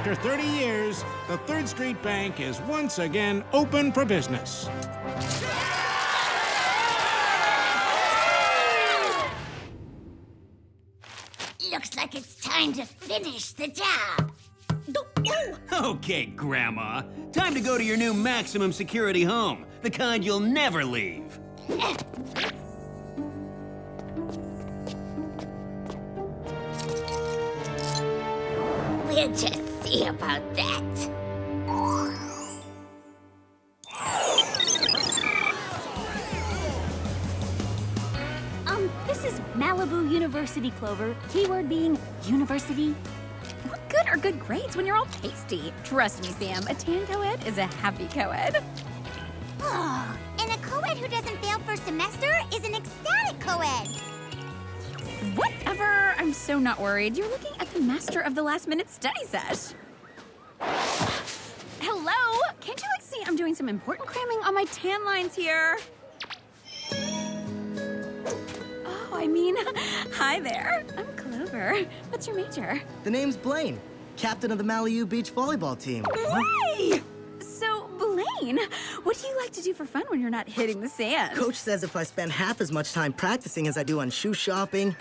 After 30 years, the 3rd Street Bank is once again open for business. Looks like it's time to finish the job. Okay, Grandma. Time to go to your new maximum security home. The kind you'll never leave. We'll just see about that. This is Malibu University, Clover. Keyword being university. What good are good grades when you're all tasty? Trust me, Sam, a tan co-ed is a happy co-ed. Oh, and a co-ed who doesn't fail first semester is an ecstatic co-ed. Whatever, I'm so not worried. You're looking at the master of the last-minute study sesh. Hello? Can't you, see I'm doing some important cramming on my tan lines here? Hi there. I'm Clover. What's your major? The name's Blaine, captain of the Malibu Beach volleyball team. Hey! So, Blaine, what do you like to do for fun when you're not hitting the sand? Coach says if I spend half as much time practicing as I do on shoe shopping,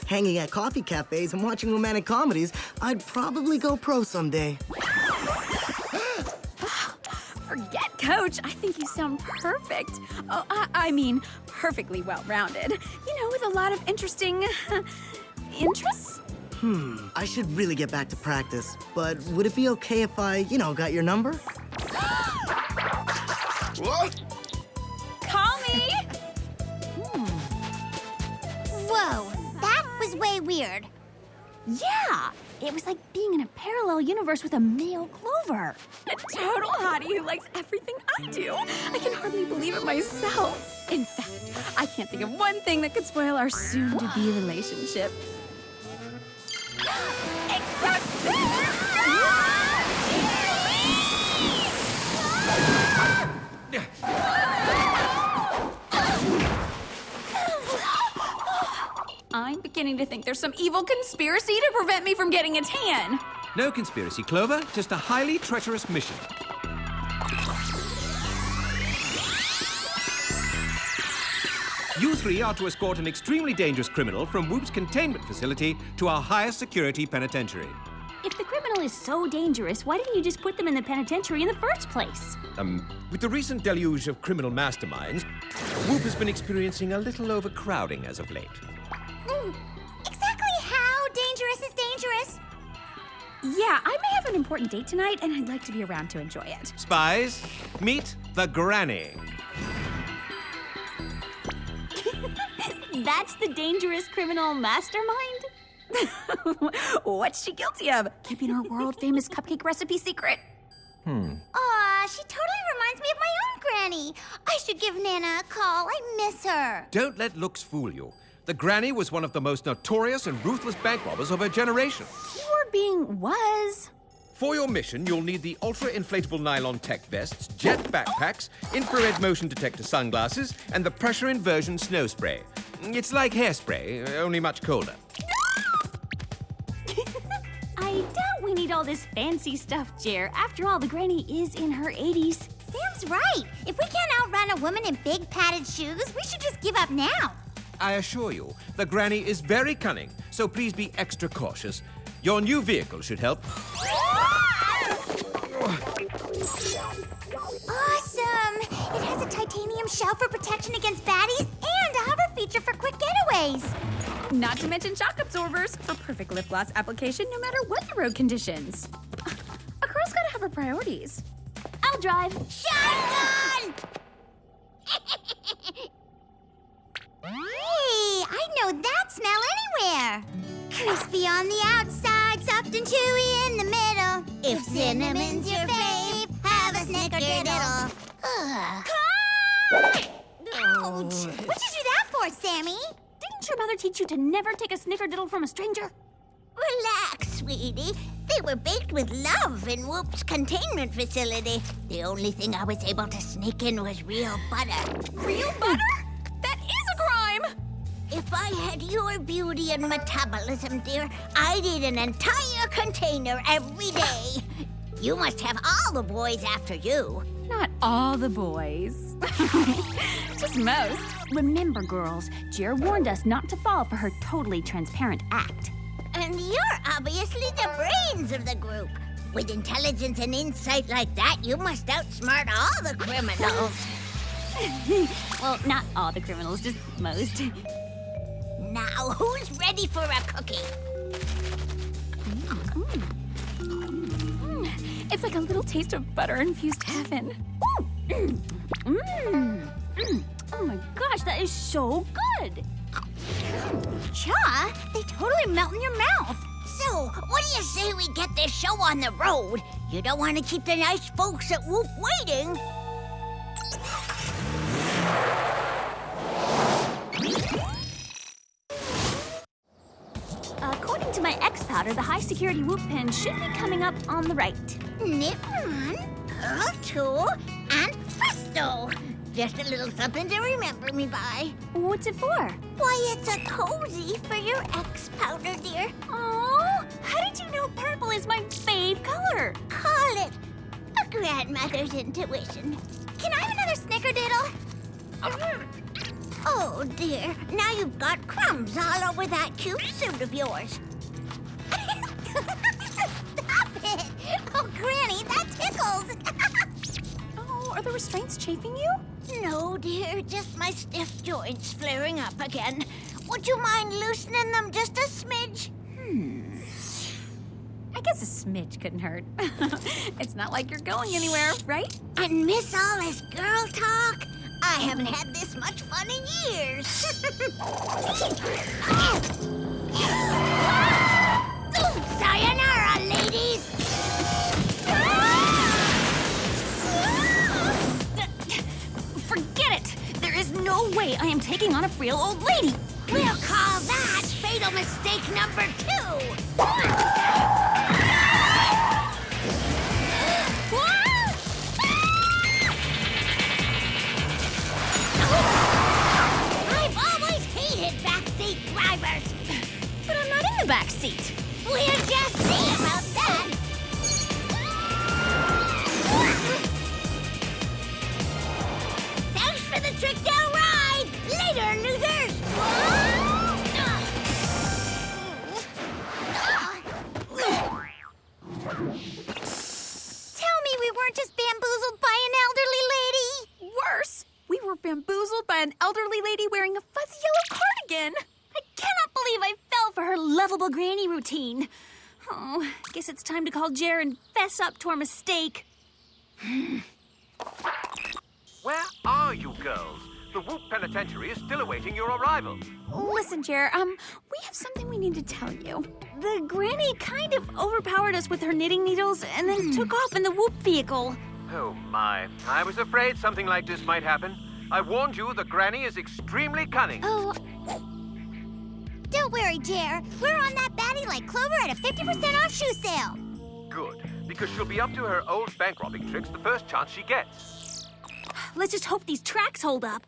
hanging at coffee cafes, and watching romantic comedies, I'd probably go pro someday. Forget Coach. I think you sound perfect. Oh, I mean, perfectly well-rounded. You know, with a lot of interesting interests. I should really get back to practice, but would it be okay if I, got your number? What? Call me! Whoa, that was way weird. Yeah, it was like being in a parallel universe with a male Clover. A total hottie who likes everything I do. I can hardly believe it myself. In fact, I can't think of one thing that could spoil our soon-to-be relationship. Except this! I'm beginning to think there's some evil conspiracy to prevent me from getting a tan. No conspiracy, Clover. Just a highly treacherous mission. You three are to escort an extremely dangerous criminal from WOOHP's containment facility to our highest security penitentiary. If the criminal is so dangerous, why didn't you just put them in the penitentiary in the first place? With the recent deluge of criminal masterminds, WOOHP has been experiencing a little overcrowding as of late. Exactly how dangerous is dangerous? Yeah, I may have an important date tonight, and I'd like to be around to enjoy it. Spies, meet the Granny. That's the dangerous criminal mastermind? What's she guilty of? Keeping her world-famous cupcake recipe secret? Aw, she totally reminds me of my own granny. I should give Nana a call. I miss her. Don't let looks fool you. The Granny was one of the most notorious and ruthless bank robbers of her generation. Keyword being was. For your mission, you'll need the ultra-inflatable nylon tech vests, jet backpacks, infrared motion detector sunglasses, and the pressure inversion snow spray. It's like hairspray, only much colder. I doubt we need all this fancy stuff, Jer. After all, the granny is in her 80s. Sam's right. If we can't outrun a woman in big padded shoes, we should just give up now. I assure you, the Granny is very cunning, so please be extra cautious. Your new vehicle should help. Awesome! It has a titanium shell for protection against baddies and a hover feature for quick getaways. Not to mention shock absorbers for perfect lip gloss application no matter what the road conditions. A girl's gotta have her priorities. I'll drive. Shotgun! Hey, I know that smell anywhere. Crispy on the outside, soft and chewy in the middle. If cinnamon's your fave, have a snickerdoodle. Ouch! What'd you do that for, Sammy? Didn't your mother teach you to never take a snickerdoodle from a stranger? Relax, sweetie. They were baked with love in WOOHP's containment facility. The only thing I was able to sneak in was real butter. Real butter? That is a crime! If I had your beauty and metabolism, dear, I'd eat an entire container every day. You must have all the boys after you. Not all the boys. Just most. Remember, girls, Jer warned us not to fall for her totally transparent act. And you're obviously the brains of the group. With intelligence and insight like that, you must outsmart all the criminals. Well, not all the criminals, just most. Now, who's ready for a cookie? It's like a little taste of butter-infused heaven. Oh my gosh, that is so good! Cha, they totally melt in your mouth. So, what do you say we get this show on the road? You don't want to keep the nice folks at WOOHP waiting. According to my X powder, the high security WOOHP pin should be coming up on the right. Nip one, curl two, and presto! Just a little something to remember me by. What's it for? Why, it's a cozy for your X powder, dear. Oh, how did you know purple is my fave color? Call it a grandmother's intuition. Can I have another snickerdoodle? Oh, dear. Now you've got crumbs all over that cute suit of yours. Stop it! Oh, Granny, that tickles! Oh, are the restraints chafing you? No, dear, just my stiff joints flaring up again. Would you mind loosening them just a smidge? I guess a smidge couldn't hurt. It's not like you're going anywhere, right? And miss all this girl talk? I haven't had this much fun in years. Sayonara, ladies! Forget it! There is no way I am taking on a real old lady! We'll call that fatal mistake number 2. I've always hated backseat drivers. But I'm not in the back seat. We'll just see about that. Thanks for the trick down ride. Later, losers. Tell me we weren't just bamboozled by an elderly lady. Worse, we were bamboozled by an elderly lady wearing a fuzzy yellow cardigan. I cannot believe I fell for her lovable granny routine. Oh, guess it's time to call Jer and fess up to our mistake. Where are you girls? The WOOHP penitentiary is still awaiting your arrival. Listen, Jer, we have something we need to tell you. The granny kind of overpowered us with her knitting needles and then took off in the WOOHP vehicle. Oh my, I was afraid something like this might happen. I warned you, the granny is extremely cunning. Oh, don't worry, Jer. We're on that baddie like Clover at a 50% off shoe sale. Good, because she'll be up to her old bank robbing tricks the first chance she gets. Let's just hope these tracks hold up.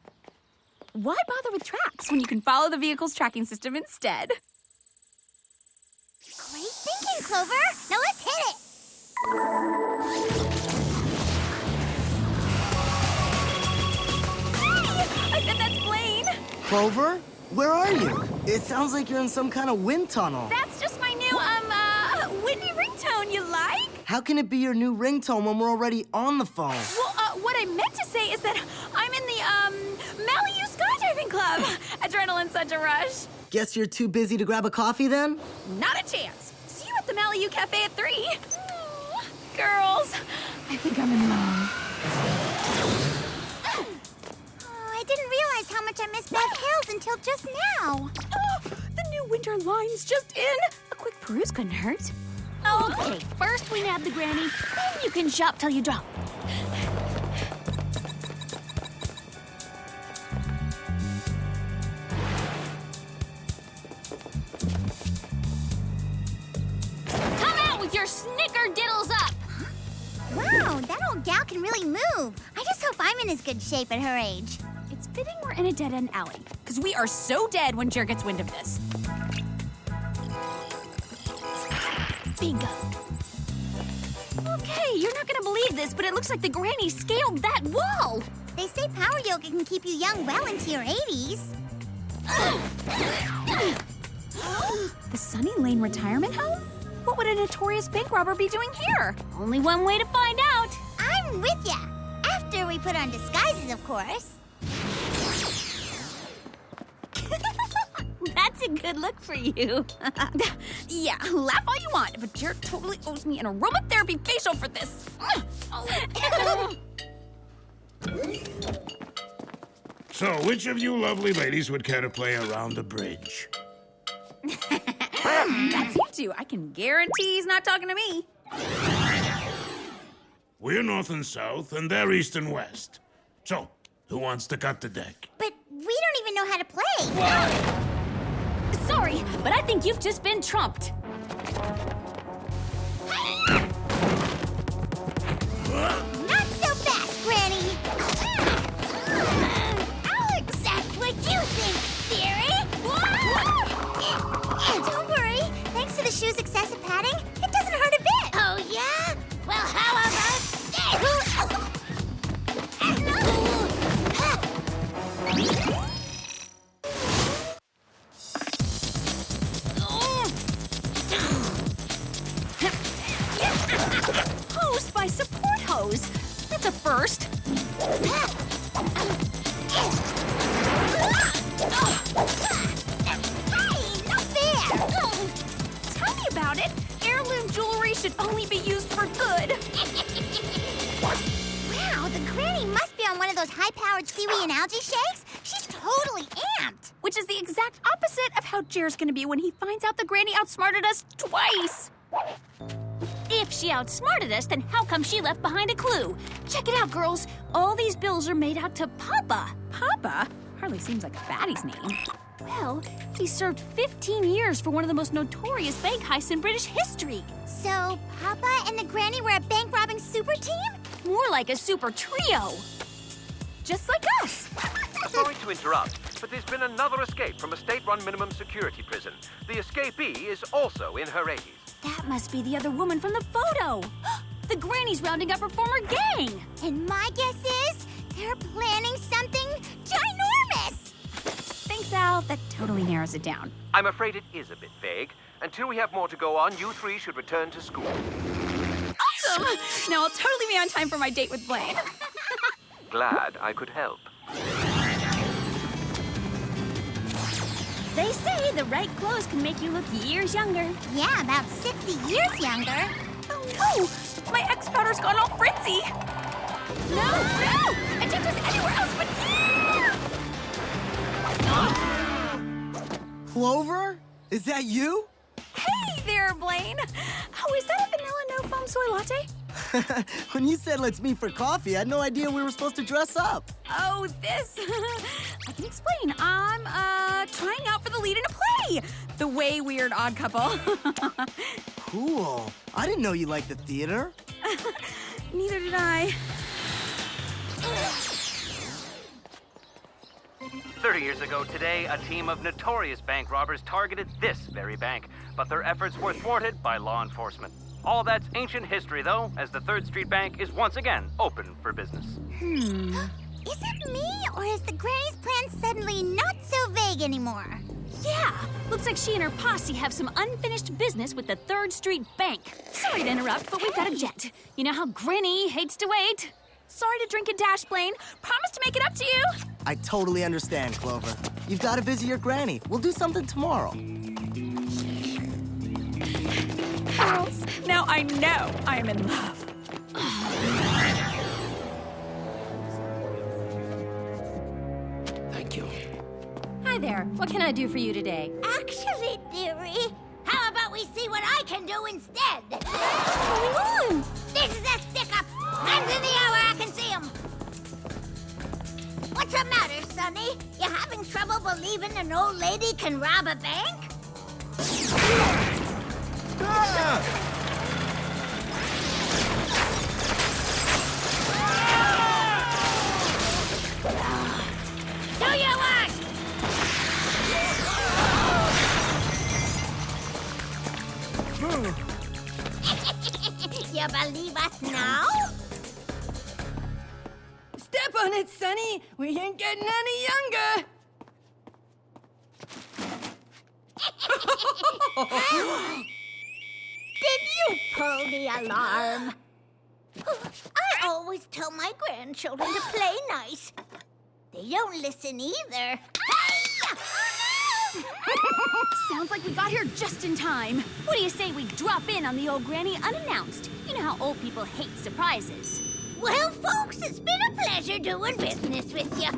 Why bother with tracks when you can follow the vehicle's tracking system instead? Great thinking, Clover. Now let's hit it. Hey! I bet that's Blaine. Clover, where are you? It sounds like you're in some kind of wind tunnel. That's just my new, windy ringtone, you like? How can it be your new ringtone when we're already on the phone? Well, what I meant to say is that I'm in the, Malibu Skydiving Club. Adrenaline's such a rush. Guess you're too busy to grab a coffee then? Not a chance. See you at the Malibu Cafe at 3. Girls, I think I'm in love. Oh, I didn't realize how much I missed Bev Hills until just now. Oh, the new winter line's just in. A quick peruse couldn't hurt. Okay, first we nab the granny, then you can shop till you drop. Come out with your snickerdiddles up! Wow, that old gal can really move. I just hope I'm in as good shape at her age. It's fitting we're in a dead-end alley, because because we are so dead when Jer gets wind of this. Bingo. Okay, you're not gonna believe this, but it looks like the granny scaled that wall. They say power yoga can keep you young well into your 80s. The Sunny Lane retirement home? What would a notorious bank robber be doing here? Only one way to find out. I'm with ya. After we put on disguises, of course. That's a good look for you. Yeah, laugh all you want, but Jared totally owes me an aromatherapy facial for this. So, which of you lovely ladies would care to play around the bridge? That's you two. I can guarantee he's not talking to me. We're north and south, and they're east and west. So, who wants to cut the deck? But we don't even know how to play. Sorry, but I think you've just been trumped. Not so fast, Granny. Alex, that's what you think, Theory. Don't worry. Thanks to the shoe's excessive padding, it doesn't hurt a bit. Oh, yeah? Well, how about Hosed by support hose. That's a first. Tell me about it. Heirloom jewelry should only be used for good. Wow, the Granny must be on one of those high-powered seaweed and algae shakes. She's totally amped. Which is the exact opposite of how Jer's gonna be when he finds out the granny outsmarted us twice. If she outsmarted us, then how come she left behind a clue? Check it out, girls. All these bills are made out to Papa. Papa? Hardly seems like a baddie's name. Well, he served 15 years for one of the most notorious bank heists in British history. So, Papa and the Granny were a bank-robbing super team? More like a super trio. Just like us. Sorry to interrupt, but there's been another escape from a state-run minimum security prison. The escapee is also in her 80s. That must be the other woman from the photo. The Granny's rounding up her former gang. And my guess is they're planning something ginormous. Thanks, Al. That totally narrows it down. I'm afraid it is a bit vague. Until we have more to go on, you three should return to school. Awesome! Now I'll totally be on time for my date with Blaine. Glad I could help. They say the right clothes can make you look years younger. Yeah, about 60 years younger. Oh no! My X powder's gone all fritzy. No! No! I took this anywhere else but here! Clover? Is that you? Hey there, Blaine. Oh, is that a vanilla no foam soy latte? When you said let's meet for coffee, I had no idea we were supposed to dress up. Oh, this. I can explain. I'm, trying out for the lead in a play. The Way Weird Odd Couple. Cool. I didn't know you liked the theater. Neither did I. 30 years ago today, a team of notorious bank robbers targeted this very bank, but their efforts were thwarted by law enforcement. All that's ancient history, though, as the 3rd Street Bank is once again open for business. Is it me, or is the Granny's plan suddenly not so vague anymore? Yeah, looks like she and her posse have some unfinished business with the 3rd Street Bank. Sorry to interrupt, but we've got a jet. You know how Granny hates to wait. Sorry to drink and dash, Blaine. Promise to make it up to you. I totally understand, Clover. You've got to visit your granny. We'll do something tomorrow. Girls, now I know I am in love. Thank you. Hi there. What can I do for you today? Actually, dearie, how about we see what I can do instead? What's going on? This is a stick-up. Hands in the air where I can see them. What's the matter, Sonny? You having trouble believing an old lady can rob a bank? Do your worst! you believe us now? Step on it, Sonny. We ain't getting any younger. Did you pull the alarm? I always tell my grandchildren to play nice. They don't listen either. Sounds like we got here just in time. What do you say we drop in on the old granny unannounced? You know how old people hate surprises. Well, folks, it's been a pleasure doing business with you.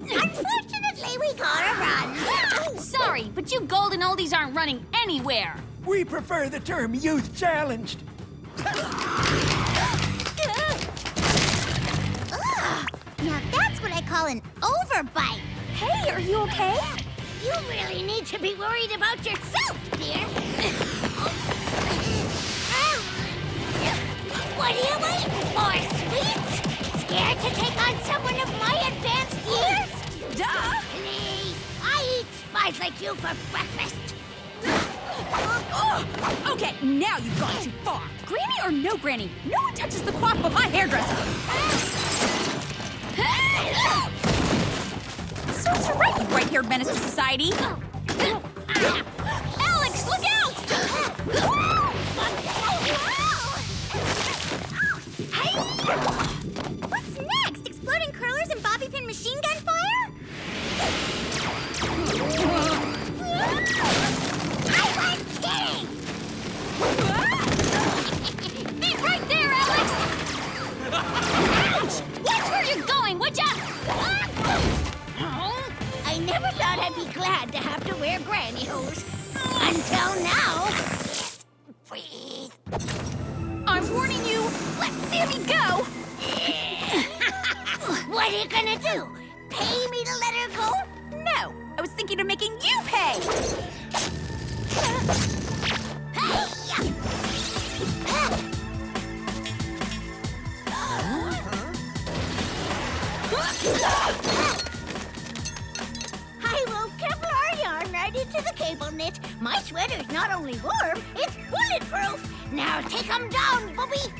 Unfortunately, we gotta run. Sorry, but you golden oldies aren't running anywhere. We prefer the term youth challenged. Now that's what I call an overbite. Hey, are you okay? You really need to be worried about yourself, dear. What are you waiting for, Spies? Scared to take on someone of my advanced years? Duh! Please, I eat spies like you for breakfast. Okay, now you've gone too far. Granny or no granny, no one touches the coif but my hairdresser. Serves you right, you white-haired menace to society. Alex, look out! What's next? Exploding curlers and bobby pin machine gun fire? I was kidding! Be right there, Alex! Ouch! Watch where you're going, would ya? I never thought I'd be glad to have to wear granny hose. Until now. Breathe. I'm warning you, let Sammy go! What are you gonna do? Pay me to let her go? No, I was thinking of making you pay. I wove Kevlar yarn right into the cable knit. My sweater's not only warm, it's bulletproof. Now take 'em down, Bobby.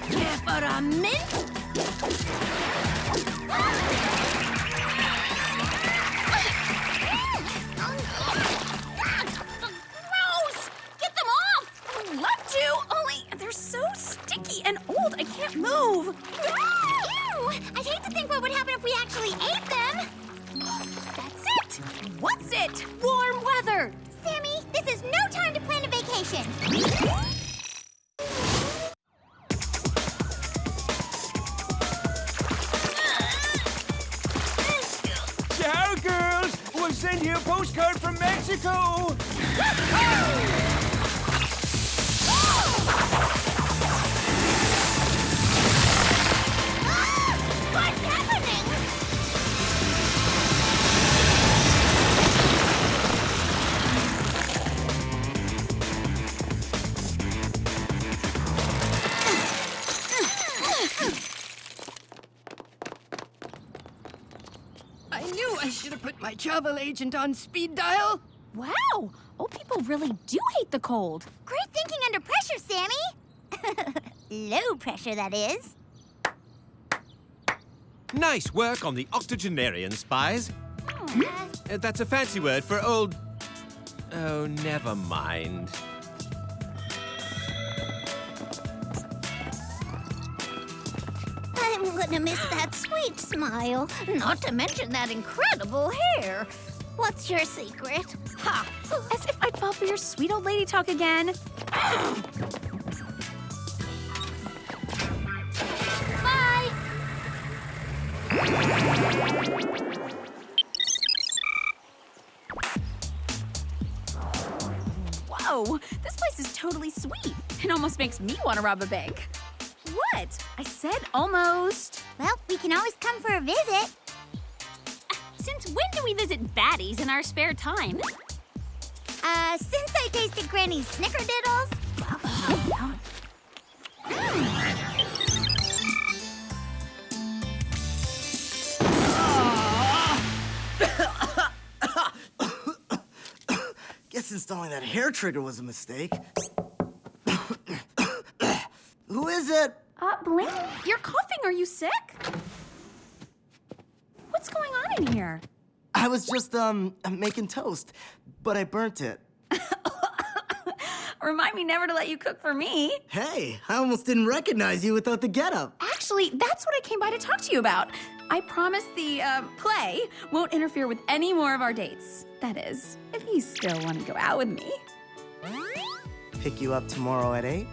Care for a mint? Gross! Get them off! I'd love to, only they're so sticky and old, I can't move. Ew! I'd hate to think what would happen if we actually ate them. That's it. What's it? Warm weather! Sammy, this is no time to plan a vacation. Ciao, girls. We'll send you a postcard from Mexico. What's happening? I knew I should have put my travel agent on speed dial. Wow! Old people really do hate the cold. Great thinking under pressure, Sammy. Low pressure, that is. Nice work on the octogenarian, Spies. That's a fancy word for old... Oh, never mind. I'm gonna miss that sweet smile. Not to mention that incredible hair. What's your secret? Ha! As if I'd fall for your sweet old lady talk again. Bye. Whoa, this place is totally sweet. It almost makes me want to rob a bank. What? I said almost. Well, we can always come for a visit. Since when do we visit baddies in our spare time? Since I tasted Granny's snickerdoodles. Guess installing that hair trigger was a mistake. Who is is it? Blaine, you're coughing. Are you sick? What's going on in here? I was just, making toast, but I burnt it. Remind me never to let you cook for me. Hey, I almost didn't recognize you without the getup. Actually, that's what I came by to talk to you about. I promise the, play won't interfere with any more of our dates. That is, if you still want to go out with me. Pick you up tomorrow at 8?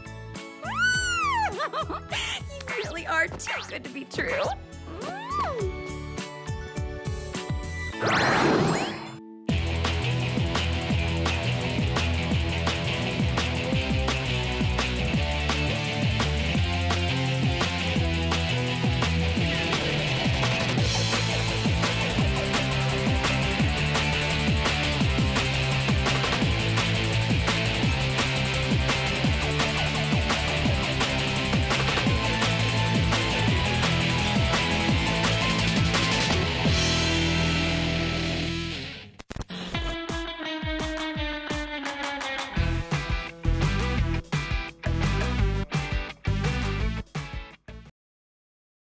You really are too good to be true.